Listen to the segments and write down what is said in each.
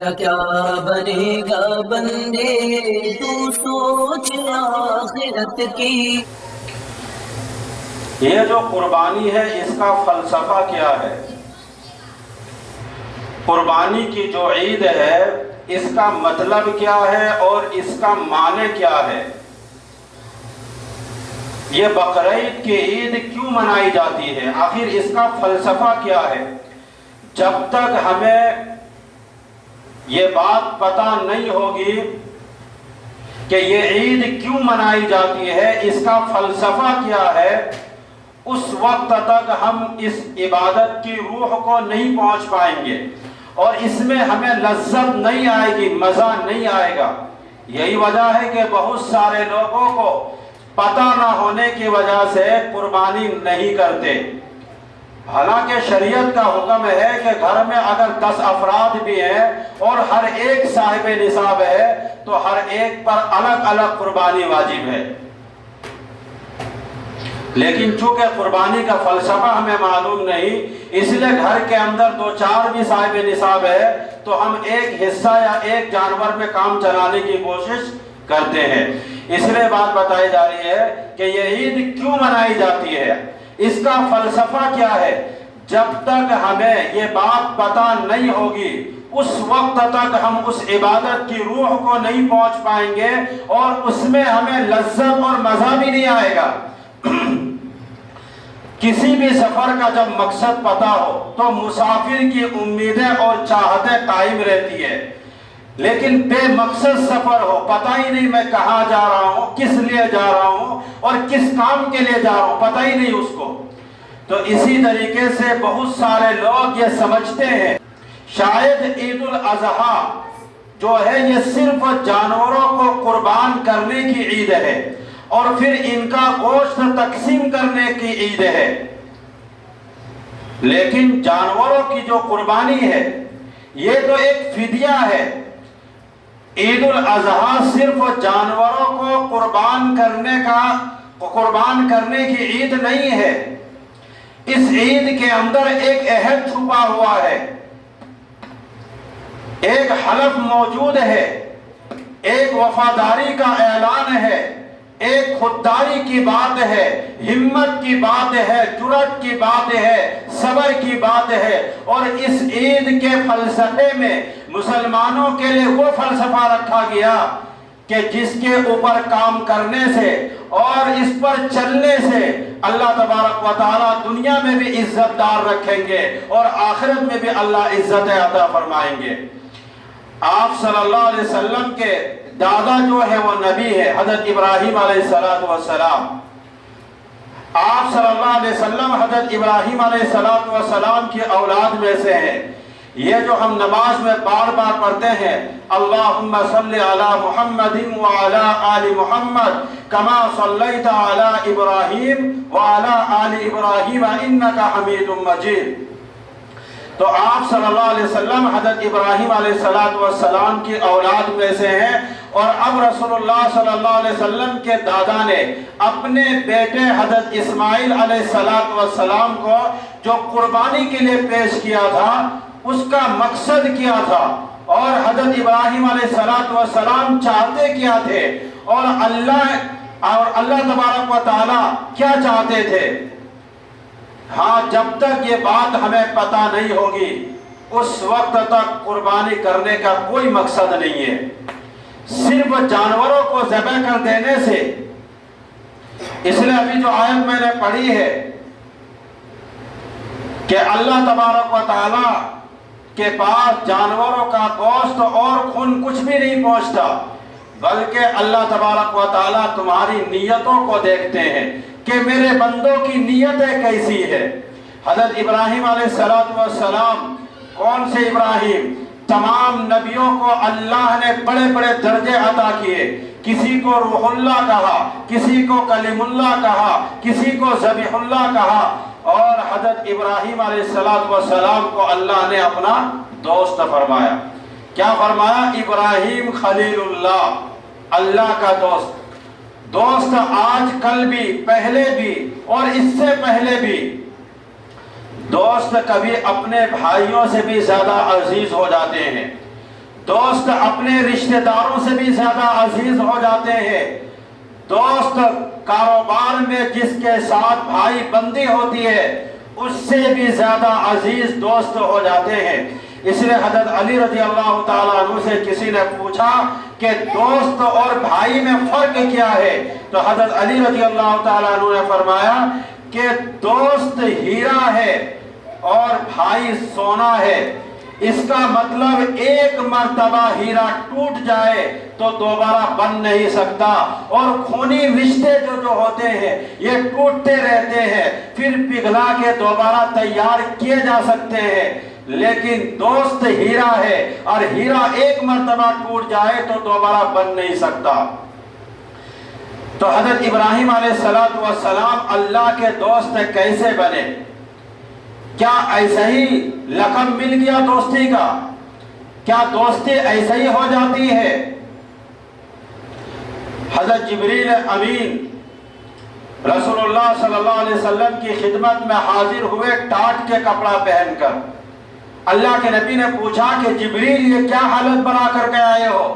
کیا بنے گا بندے تو سوچ آخرت کی۔ یہ جو قربانی ہے اس کا فلسفہ کیا ہے؟ قربانی کی جو عید ہے اس کا مطلب کیا ہے اور اس کا معنی کیا ہے؟ یہ بقرعید کی عید کیوں منائی جاتی ہے؟ آخر اس کا فلسفہ کیا ہے؟ جب تک ہمیں یہ بات پتہ نہیں ہوگی کہ یہ عید کیوں منائی جاتی ہے، اس کا فلسفہ کیا ہے، اس وقت تک ہم اس عبادت کی روح کو نہیں پہنچ پائیں گے اور اس میں ہمیں لذت نہیں آئے گی، مزہ نہیں آئے گا۔ یہی وجہ ہے کہ بہت سارے لوگوں کو پتہ نہ ہونے کی وجہ سے قربانی نہیں کرتے۔ حالانکہ شریعت کا حکم ہے کہ گھر میں اگر 10 افراد بھی ہیں اور ہر ایک صاحب نصاب ہے تو ہر ایک پر الگ الگ قربانی واجب ہے، لیکن چونکہ قربانی کا فلسفہ ہمیں معلوم نہیں، اس لیے گھر کے اندر 2-4 بھی صاحب نصاب ہے تو ہم ایک حصہ یا ایک جانور میں کام چلانے کی کوشش کرتے ہیں۔ اس لیے بات بتائی جا رہی ہے کہ یہ عید کیوں منائی جاتی ہے، اس کا فلسفہ کیا ہے۔ جب تک ہمیں یہ بات پتہ نہیں ہوگی اس وقت تک ہم اس عبادت کی روح کو نہیں پہنچ پائیں گے اور اس میں ہمیں لذت اور مزہ بھی نہیں آئے گا۔ کسی بھی سفر کا جب مقصد پتہ ہو تو مسافر کی امیدیں اور چاہتیں قائم رہتی ہے، لیکن بے مقصد سفر ہو، پتہ ہی نہیں میں کہاں جا رہا ہوں، کس لیے جا رہا ہوں اور کس کام کے لیے جا رہا ہوں، پتہ ہی نہیں اس کو۔ تو اسی طریقے سے بہت سارے لوگ یہ سمجھتے ہیں شاید عید الاضحیٰ جو ہے یہ صرف جانوروں کو قربان کرنے کی عید ہے اور پھر ان کا گوشت تقسیم کرنے کی عید ہے، لیکن جانوروں کی جو قربانی ہے یہ تو ایک فدیہ ہے۔ عید الاضحیٰ صرف جانوروں کو قربان کرنے کی عید نہیں ہے، اس عید کے اندر ایک عہد چھپا ہوا ہے، ایک حلف موجود ہے، ایک وفاداری کا اعلان ہے، ایک خودداری کی بات ہے، ہمت کی بات ہے، جرأت کی بات ہے، صبر کی بات ہے۔ اور اس عید کے فلسفے میں مسلمانوں کے لیے وہ فلسفہ رکھا گیا کہ جس کے اوپر کام کرنے سے اور اس پر چلنے سے اللہ تبارک و تعالیٰ دنیا میں بھی عزت دار رکھیں گے اور آخرت میں بھی اللہ عزت عطا فرمائیں گے۔ آپ صلی اللہ علیہ وسلم کے دادا جو ہے وہ نبی ہے، حضرت ابراہیم علیہ السلام۔ آپ صلی اللہ علیہ وسلم حضرت ابراہیم علیہ السلام کی اولاد میں سے ہیں۔ یہ جو ہم نماز میں بار بار پڑھتے ہیں اللہم صلی علی محمد وعلی آل محمد کما صلیت علی ابراہیم وعلی آل ابراہیم انک حمید مجید، تو آپ صلی اللہ علیہ وسلم حضرت ابراہیم علیہ السلام کی اولاد میں سے ہیں، اور اب رسول اللہ صلی اللہ علیہ وسلم کے دادا نے اپنے بیٹے حضرت اسماعیل علیہ السلام کو جو قربانی کے لیے پیش کیا تھا اس کا مقصد کیا تھا، اور حضرت ابراہیم علیہ السلام چاہتے کیا تھے اور اللہ تبارک و تعالی کیا چاہتے تھے۔ ہاں، جب تک یہ بات ہمیں پتہ نہیں ہوگی اس وقت تک قربانی کرنے کا کوئی مقصد نہیں ہے۔ صرف جانوروں کو ذبح کر دینے سے، اس لیے ابھی جو آیت میں نے پڑھی ہے کہ اللہ تبارک و تعالی کے پاس جانوروں کا گوشت اور خون کچھ بھی نہیں پہنچتا، بلکہ اللہ تبارک و تعالی تمہاری نیتوں کو دیکھتے ہیں کہ میرے بندوں کی نیتیں کیسی ہے۔ حضرت ابراہیم علیہ السلام کون سے ابراہیم؟ تمام نبیوں کو اللہ نے بڑے بڑے درجے عطا کیے، کسی کو روح اللہ کہا، کسی کو کلیم اللہ کہا، کسی کو ذبیح اللہ کہا، اور حضرت ابراہیم علیہ السلام کو اللہ نے اپنا دوست فرمایا۔ کیا فرمایا؟ ابراہیم خلیل اللہ، اللہ کا دوست۔ دوست آج کل بھی، پہلے بھی اور اس سے پہلے بھی، دوست کبھی اپنے بھائیوں سے بھی زیادہ عزیز ہو جاتے ہیں۔ دوست اپنے رشتہ داروں سے بھی زیادہ عزیز ہو جاتے ہیں، دوست کاروبار میں جس کے ساتھ بھائی بندی ہوتی ہے اس سے بھی زیادہ عزیز دوست ہو جاتے ہیں۔ اس لیے حضرت علی رضی اللہ تعالیٰ عنہ سے کسی نے پوچھا کہ دوست اور بھائی میں فرق کیا ہے، تو حضرت علی رضی اللہ تعالیٰ عنہ نے فرمایا کہ دوست ہیرا ہے اور بھائی سونا ہے۔ اس کا مطلب ایک مرتبہ ہیرا ٹوٹ جائے تو دوبارہ بن نہیں سکتا، اور خونی رشتے جو ہوتے ہیں یہ ٹوٹتے رہتے ہیں، پھر پگھلا کے دوبارہ تیار کیے جا سکتے ہیں، لیکن دوست ہیرا ہے اور ہیرا ایک مرتبہ ٹوٹ جائے تو دوبارہ بن نہیں سکتا۔ تو حضرت ابراہیم علیہ السلام اللہ کے دوست کیسے بنے؟ کیا ایسا ہی لقب مل گیا دوستی کا؟ کیا دوستی ایسا ہی ہو جاتی ہے؟ حضرت جبریل امین رسول اللہ صلی اللہ علیہ وسلم کی خدمت میں حاضر ہوئے ٹاٹ کے کپڑا پہن کر۔ اللہ کے نبی نے پوچھا کہ جبریل یہ کیا حالت بنا کر کے آئے ہو،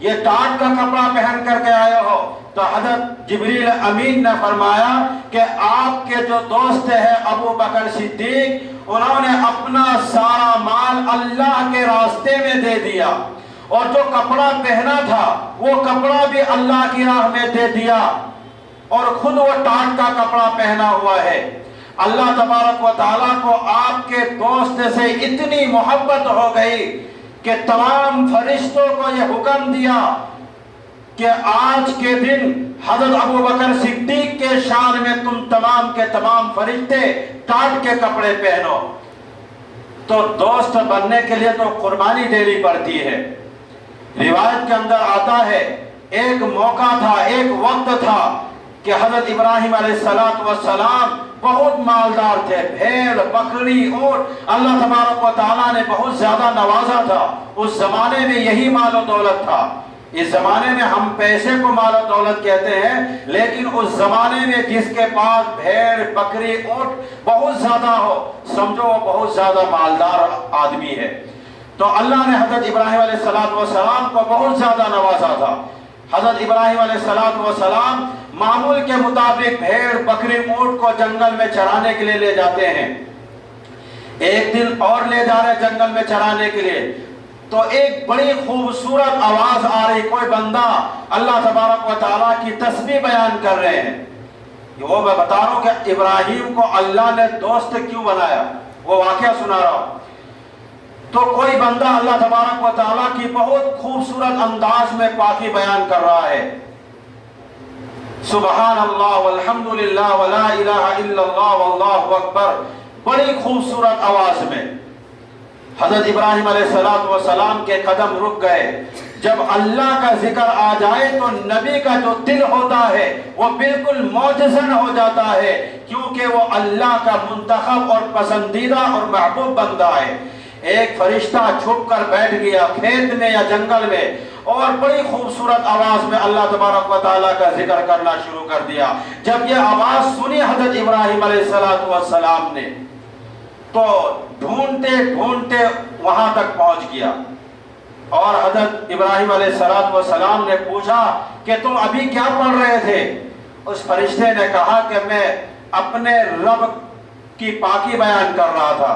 یہ ٹاٹ کا کپڑا پہن کر کے آئے ہو؟ تو حضرت جبریل امین نے فرمایا کہ آپ کے جو دوست ہیں ابو بکر صدیق، انہوں نے اپنا سارا مال اللہ کے راستے میں دے دیا، اور جو کپڑا پہنا تھا وہ کپڑا بھی اللہ کی راہ میں دے دیا، اور خود وہ ٹاٹ کا کپڑا پہنا ہوا ہے۔ اللہ تبارک و تعالیٰ کو آپ کے دوست سے اتنی محبت ہو گئی کہ تمام فرشتوں کو یہ حکم دیا کہ آج کے دن حضرت ابو بکر صدیق کے شان میں تم تمام کے تمام فرشتے ٹاٹ کے کپڑے پہنو۔ تو دوست بننے کے لیے تو قربانی دینی پڑتی ہے۔ روایت کے اندر آتا ہے ایک موقع تھا، ایک وقت تھا کہ حضرت ابراہیم علیہ السلام بہت مالدار تھے، بھیڑ بکری اونٹ اللہ تبارک و تعالیٰ نے بہت زیادہ نوازا تھا۔ اس زمانے میں یہی مال و دولت تھا۔ اس زمانے میں ہم پیسے کو مال و دولت کہتے ہیں، لیکن اس زمانے میں جس کے پاس بھیڑ بکری اونٹ بہت زیادہ ہو، سمجھو وہ بہت زیادہ مالدار آدمی ہے۔ تو اللہ نے حضرت ابراہیم علیہ السلام کو بہت زیادہ نوازا تھا۔ حضرت ابراہیم علیہ السلام معمول کے مطابق بھیڑ بکری اونٹ کو جنگل میں چرانے کے لیے لے جاتے ہیں۔ ایک دن اور لے جا رہے جنگل میں چرانے کے لیے، تو ایک بڑی خوبصورت آواز آ رہی، کوئی بندہ اللہ تبارک و تعالیٰ کی تسبیح بیان کر رہے ہیں۔ وہ میں بتا رہا ہوں کہ ابراہیم کو اللہ نے دوست کیوں بنایا، وہ واقعہ سنا رہا ہوں۔ تو کوئی بندہ اللہ تبارک و تعالیٰ کی بہت خوبصورت انداز میں پاکی بیان کر رہا ہے، سبحان اللہ والحمدللہ ولا الہ الا اللہ واللہ اکبر، بڑی خوبصورت آواز میں۔ حضرت ابراہیم علیہ السلام کے قدم رک گئے۔ جب اللہ کا ذکر آ جائے تو نبی کا جو دل ہوتا ہے وہ بالکل موجزن ہو جاتا ہے، کیونکہ وہ اللہ کا منتخب اور پسندیدہ اور محبوب بندہ ہے۔ ایک فرشتہ چھپ کر بیٹھ گیا کھیت میں یا جنگل میں، اور بڑی خوبصورت آواز میں اللہ تبارک و تعالیٰ کا ذکر کرنا شروع کر دیا۔ جب یہ آواز سنی حضرت ابراہیم علیہ السلام نے تو ڈھونڈتے ڈھونڈتے وہاں تک پہنچ گیا، اور حضرت ابراہیم علیہ السلام نے پوچھا کہ تم ابھی کیا پڑھ رہے تھے؟ اس فرشتے نے کہا کہ میں اپنے رب کی پاکی بیان کر رہا تھا۔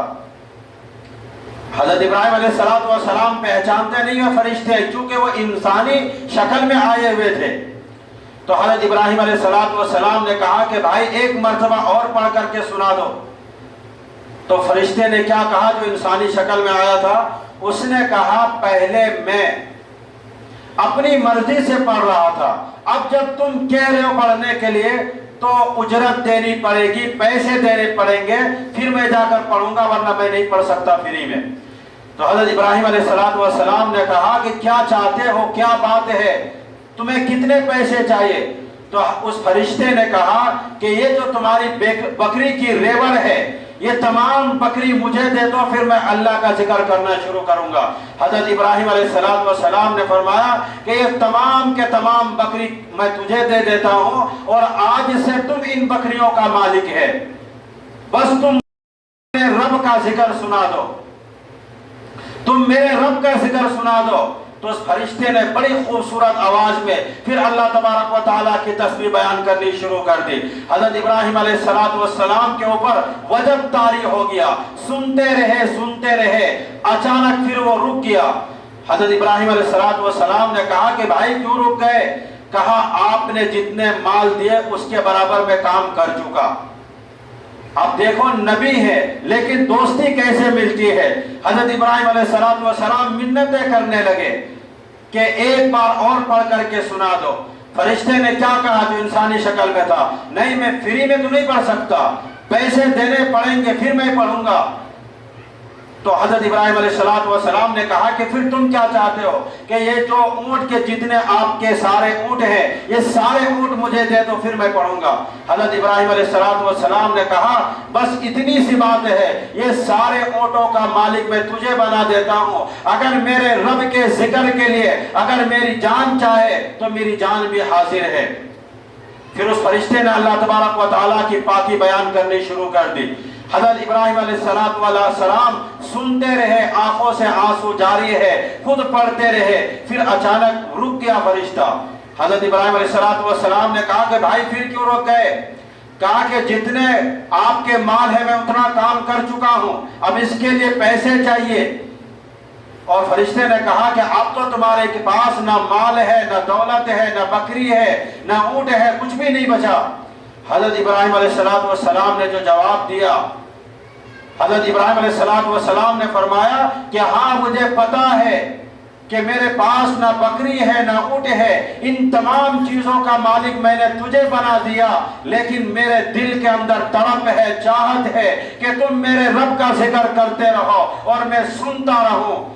حضرت ابراہیم علیہ السلام پہچانتے نہیں ہوئے فرشتے، چونکہ وہ انسانی شکل میں آئے ہوئے تھے۔ تو حضرت ابراہیم علیہ السلام نے کہا کہ بھائی ایک مرتبہ اور پڑھ کر کے سنا دو۔ تو فرشتے نے کیا کہا جو انسانی شکل میں آیا تھا؟ اس نے کہا پہلے میں اپنی مرضی سے پڑھ رہا تھا، اب جب تم کہہ رہے ہو پڑھنے کے لیے تو اجرت دینی پڑے گی، پیسے دینے پڑیں گے، پھر میں جا کر پڑھوں گا، ورنہ میں نہیں پڑھ سکتا فری میں۔ تو حضرت ابراہیم علیہ السلام نے کہا کہ کیا چاہتے ہو، کیا بات ہے، تمہیں کتنے پیسے چاہیے؟ تو اس فرشتے نے کہا کہ یہ جو تمہاری بکری کی ریوڑ ہے یہ تمام بکری مجھے دے دو، پھر میں اللہ کا ذکر کرنا شروع کروں گا۔ حضرت ابراہیم علیہ السلام نے فرمایا کہ یہ تمام کے تمام بکری میں تجھے دے دیتا ہوں، اور آج سے تم ان بکریوں کا مالک ہے، بس تم رب کا ذکر سنا دو۔ تم میرے رب کا ذکر سنا دو۔ تو اس فرشتے نے بڑی خوبصورت آواز میں پھر اللہ تبارک و تعالیٰ کی تسبیح بیان کرنی شروع کر دی۔ حضرت ابراہیم علیہ السلام کے اوپر وجب طاری ہو گیا، سنتے رہے، اچانک پھر وہ رک گیا۔ حضرت ابراہیم علیہ السلام نے کہا کہ بھائی کیوں رک گئے؟ کہا آپ نے جتنے مال دیے اس کے برابر میں کام کر چکا۔ اب دیکھو نبی ہے لیکن دوستی کیسے ملتی ہے۔ حضرت ابراہیم علیہ السلام منتیں کرنے لگے کہ ایک بار اور پڑھ کر کے سنا دو۔ فرشتے نے کیا کہا جو انسانی شکل میں تھا؟ نہیں میں فری میں تو نہیں پڑھ سکتا، پیسے دینے پڑیں گے پھر میں پڑھوں گا۔ تو حضرت ابراہیم علیہ السلام نے کہا کہ پھر تم کیا چاہتے ہو کہ یہ جو اونٹ کے جتنے آپ کے سارے اونٹ ہیں یہ سارے اونٹ مجھے دے دو پھر میں پڑھوں گا۔ حضرت ابراہیم علیہ السلام نے کہا بس اتنی سی بات ہے، یہ سارے اونٹوں کا مالک میں تجھے بنا دیتا ہوں، اگر میرے رب کے ذکر کے لیے اگر میری جان چاہے تو میری جان بھی حاضر ہے۔ پھر اس فرشتے نے اللہ تبارک و تعالیٰ کی پاکی بیان کرنی شروع کر دی۔ حضرت ابراہیم علیہ السلام سنتے رہے، آنکھوں سے آنسو جاری ہے، خود پڑھتے رہے، پھر اچانک رک گیا فرشتہ۔ حضرت ابراہیم علیہ السلام نے کہا کہ بھائی پھر کیوں رک گئے؟ کہا کہ جتنے آپ کے مال ہے میں اتنا کام کر چکا ہوں، اب اس کے لیے پیسے چاہیے۔ اور فرشتے نے کہا کہ اب تو تمہارے کے پاس نہ مال ہے، نہ دولت ہے، نہ بکری ہے، نہ اونٹ ہے، کچھ بھی نہیں بچا۔ حضرت ابراہیم علیہ السلام نے جو جواب دیا، حضرت ابراہیم علیہ السلام نے فرمایا کہ ہاں مجھے پتا ہے کہ میرے پاس نہ بکری ہے نہ اونٹ ہے، ان تمام چیزوں کا مالک میں نے تجھے بنا دیا، لیکن میرے دل کے اندر تڑپ ہے، چاہت ہے کہ تم میرے رب کا ذکر کرتے رہو اور میں سنتا رہوں۔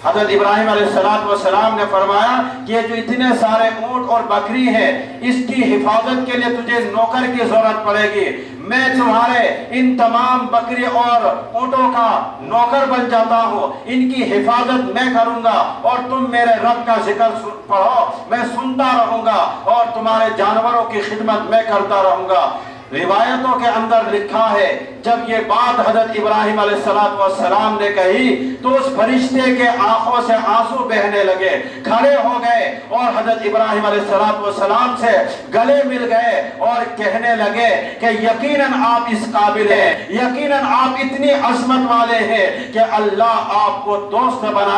حضرت ابراہیم علیہ السلام نے فرمایا کہ یہ جو اتنے سارے اونٹ اور بکری ہیں اس کی حفاظت کے لیے تجھے نوکر کی ضرورت پڑے گی، میں تمہارے ان تمام بکری اور اونٹوں کا نوکر بن جاتا ہوں، ان کی حفاظت میں کروں گا اور تم میرے رب کا ذکر پڑھو، میں سنتا رہوں گا اور تمہارے جانوروں کی خدمت میں کرتا رہوں گا۔ روایتوں کے اندر لکھا ہے جب یہ بات حضرت ابراہیم علیہ السلام نے کہی تو اس فرشتے کے آنکھوں سے آنسو بہنے لگے، کھڑے ہو گئے اور حضرت ابراہیم علیہ السلام سے گلے مل گئے اور کہنے لگے کہ یقیناً آپ اس قابل ہیں، یقیناً آپ اتنی عظمت والے ہیں کہ اللہ آپ کو دوست بنا